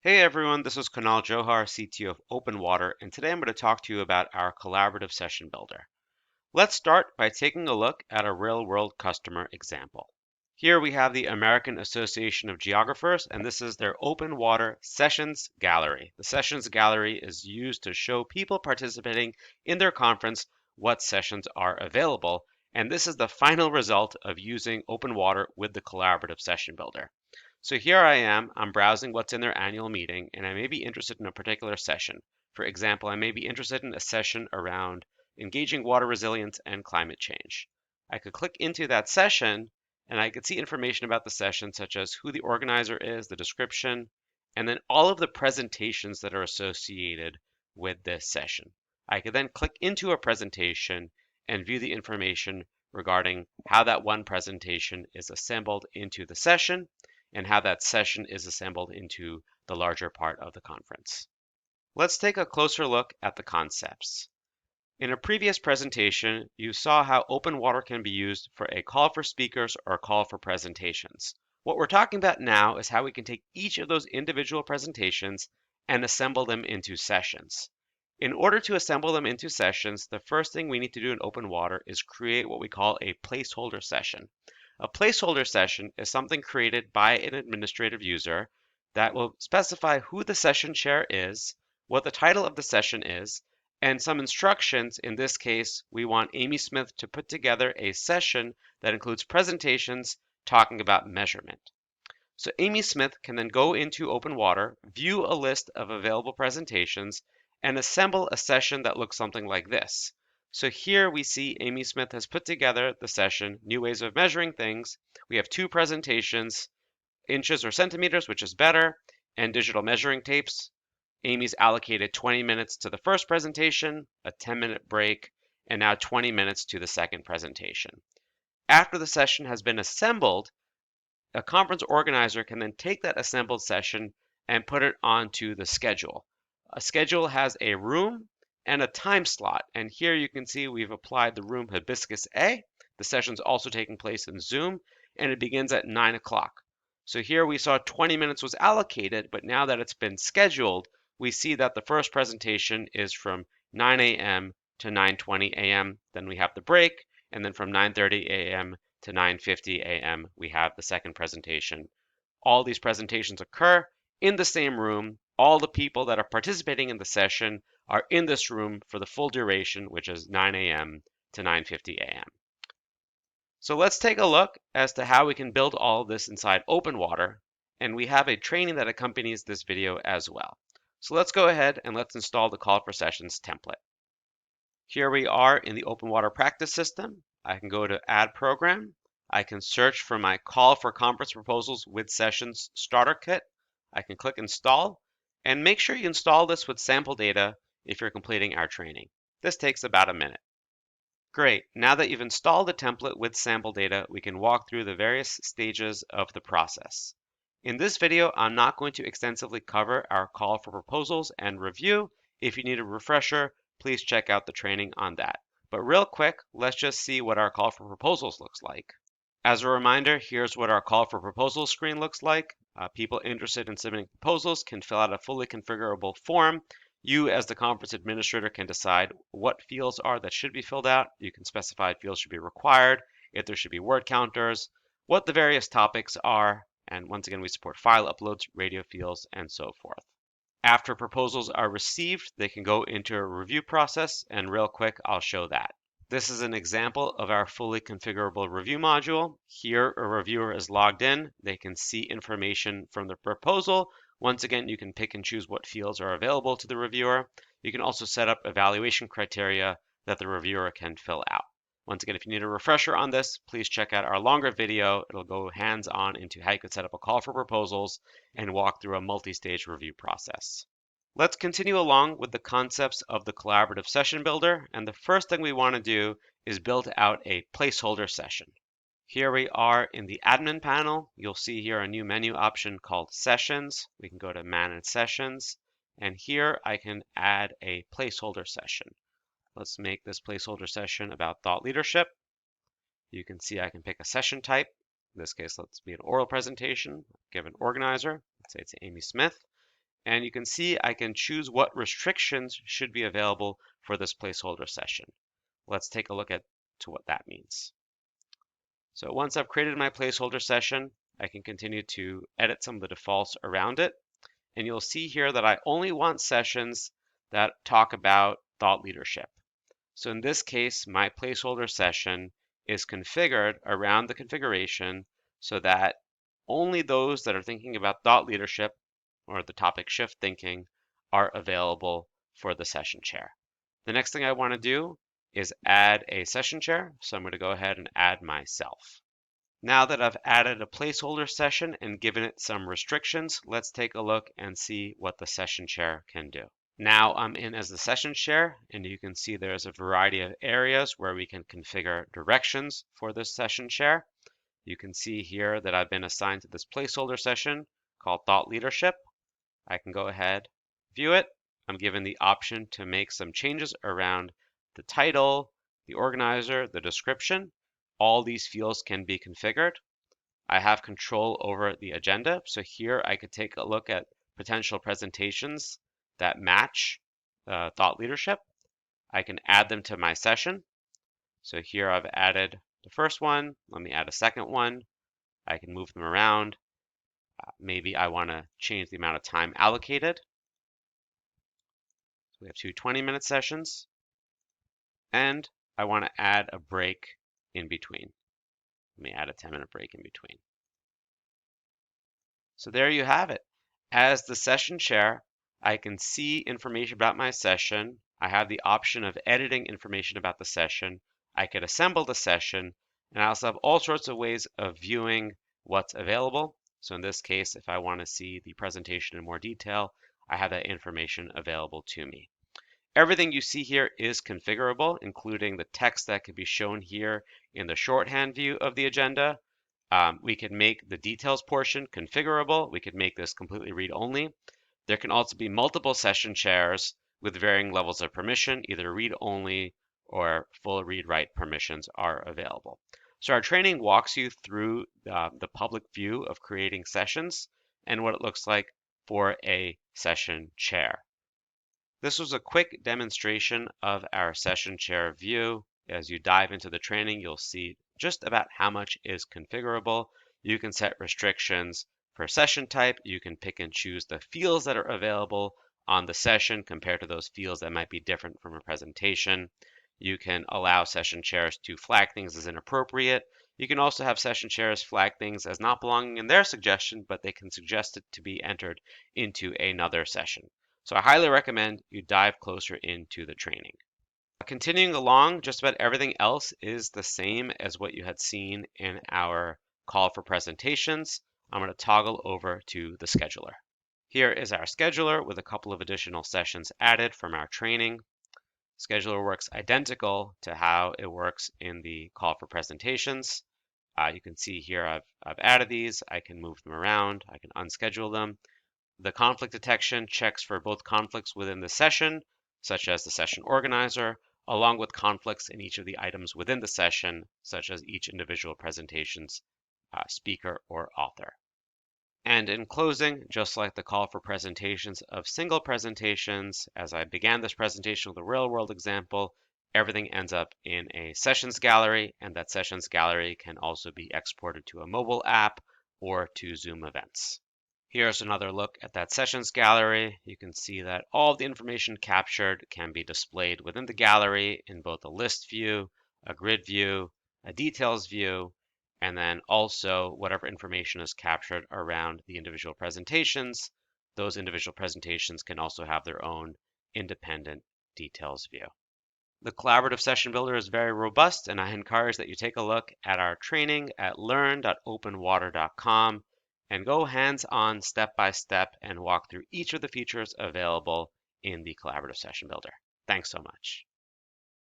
Hey everyone, this is Kunal Johar, CTO of OpenWater, and today I'm going to talk to you about our collaborative session builder. Let's start by taking a look at a real-world customer example. Here we have the American Association of Geographers, and this is their OpenWater Sessions Gallery. The Sessions Gallery is used to show people participating in their conference what sessions are available, and this is the final result of using OpenWater with the collaborative session builder. So here I'm browsing what's in their annual meeting, and I may be interested in a particular session. For example, I may be interested in a session around engaging water resilience and climate change. I could click into that session, and I could see information about the session, such as who the organizer is, the description, and then all of the presentations that are associated with this session. I could then click into a presentation and view the information regarding how that one presentation is assembled into the session and how that session is assembled into the larger part of the conference. Let's take a closer look at the concepts. In a previous presentation, you saw how OpenWater can be used for a call for speakers or a call for presentations. What we're talking about now is how we can take each of those individual presentations and assemble them into sessions. In order to assemble them into sessions, the first thing we need to do in OpenWater is create what we call a placeholder session. A placeholder session is something created by an administrative user that will specify who the session chair is, what the title of the session is, and some instructions. In this case, we want Amy Smith to put together a session that includes presentations talking about measurement. So Amy Smith can then go into OpenWater, view a list of available presentations, and assemble a session that looks something like this. So here we see Amy Smith has put together the session, New Ways of Measuring Things. We have two presentations, inches or centimeters, which is better, and digital measuring tapes. Amy's allocated 20 minutes to the first presentation, a 10-minute break, and now 20 minutes to the second presentation. After the session has been assembled, a conference organizer can then take that assembled session and put it onto the schedule. A schedule has a room and a time slot, and here you can see we've applied the room Hibiscus A. The session's also taking place in Zoom, and it begins at 9 o'clock. So here we saw 20 minutes was allocated, but now that it's been scheduled, we see that the first presentation is from 9 a.m. to 9:20 a.m. Then we have the break, and then from 9:30 a.m. to 9:50 a.m. we have the second presentation. All these presentations occur in the same room. All the people that are participating in the session are in this room for the full duration, which is 9 a.m. to 9:50 a.m. So let's take a look as to how we can build all of this inside OpenWater, and we have a training that accompanies this video as well. So let's go ahead and let's install the Call for Sessions template. Here we are in the OpenWater practice system. I can go to Add Program. I can search for my Call for Conference Proposals with Sessions Starter Kit. I can click Install, and make sure you install this with sample data if you're completing our training. This takes about a minute. Great, now that you've installed the template with sample data, we can walk through the various stages of the process. In this video, I'm not going to extensively cover our call for proposals and review. If you need a refresher, please check out the training on that. But real quick, let's just see what our call for proposals looks like. As a reminder, here's what our call for proposals screen looks like. People interested in submitting proposals can fill out a fully configurable form. You, as the conference administrator, can decide what fields are that should be filled out. You can specify if fields should be required, if there should be word counters, what the various topics are, and once again, we support file uploads, radio fields, and so forth. After proposals are received, they can go into a review process, and real quick, I'll show that. This is an example of our fully configurable review module. Here, a reviewer is logged in. They can see information from the proposal. Once again, you can pick and choose what fields are available to the reviewer. You can also set up evaluation criteria that the reviewer can fill out. Once again, if you need a refresher on this, please check out our longer video. It'll go hands-on into how you could set up a call for proposals and walk through a multi-stage review process. Let's continue along with the concepts of the collaborative session builder, and the first thing we want to do is build out a placeholder session. Here we are in the admin panel. You'll see here a new menu option called Sessions. We can go to Manage Sessions, and here I can add a placeholder session. Let's make this placeholder session about thought leadership. You can see I can pick a session type. In this case, let's be an oral presentation. Give an organizer. Let's say it's Amy Smith. And you can see I can choose what restrictions should be available for this placeholder session. Let's take a look at what that means. So once I've created my placeholder session, I can continue to edit some of the defaults around it. And you'll see here that I only want sessions that talk about thought leadership. So in this case, my placeholder session is configured around the configuration so that only those that are thinking about thought leadership or the topic shift thinking are available for the session chair. The next thing I want to do is add a session chair. So I'm going to go ahead and add myself. Now that I've added a placeholder session and given it some restrictions, let's take a look and see what the session chair can do. Now I'm in as the session chair, and you can see there's a variety of areas where we can configure directions for this session chair. You can see here that I've been assigned to this placeholder session called Thought Leadership. I can go ahead, view it. I'm given the option to make some changes around the title, the organizer, the description. All these fields can be configured. I have control over the agenda. So here I could take a look at potential presentations that match thought leadership. I can add them to my session. So here I've added the first one. Let me add a second one. I can move them around. Maybe I want to change the amount of time allocated. So we have two 20-minute sessions. And I want to add a break in between. Let me add a 10-minute break in between. So there you have it. As the session chair, I can see information about my session. I have the option of editing information about the session. I could assemble the session, and I also have all sorts of ways of viewing what's available. So in this case, if I want to see the presentation in more detail, I have that information available to me. Everything you see here is configurable, including the text that could be shown here in the shorthand view of the agenda. We can make the details portion configurable. We could make this completely read-only. There can also be multiple session chairs with varying levels of permission, either read-only or full read-write permissions are available. So our training walks you through the public view of creating sessions and what it looks like for a session chair. This was a quick demonstration of our session chair view. As you dive into the training, you'll see just about how much is configurable. You can set restrictions per session type. You can pick and choose the fields that are available on the session compared to those fields that might be different from a presentation. You can allow session chairs to flag things as inappropriate. You can also have session chairs flag things as not belonging in their suggestion, but they can suggest it to be entered into another session. So I highly recommend you dive closer into the training. Continuing along, just about everything else is the same as what you had seen in our call for presentations. I'm going to toggle over to the scheduler. Here is our scheduler with a couple of additional sessions added from our training. Scheduler works identical to how it works in the call for presentations. You can see here I've added these. I can move them around. I can unschedule them. The conflict detection checks for both conflicts within the session, such as the session organizer, along with conflicts in each of the items within the session, such as each individual presentation's speaker or author. And in closing, just like the call for presentations of single presentations, as I began this presentation with a real-world example, everything ends up in a sessions gallery, and that sessions gallery can also be exported to a mobile app or to Zoom events. Here's another look at that sessions gallery. You can see that all of the information captured can be displayed within the gallery in both a list view, a grid view, a details view, and then also whatever information is captured around the individual presentations. Those individual presentations can also have their own independent details view. The collaborative session builder is very robust, and I encourage that you take a look at our training at learn.openwater.com and go hands-on step-by-step and walk through each of the features available in the collaborative session builder. Thanks so much.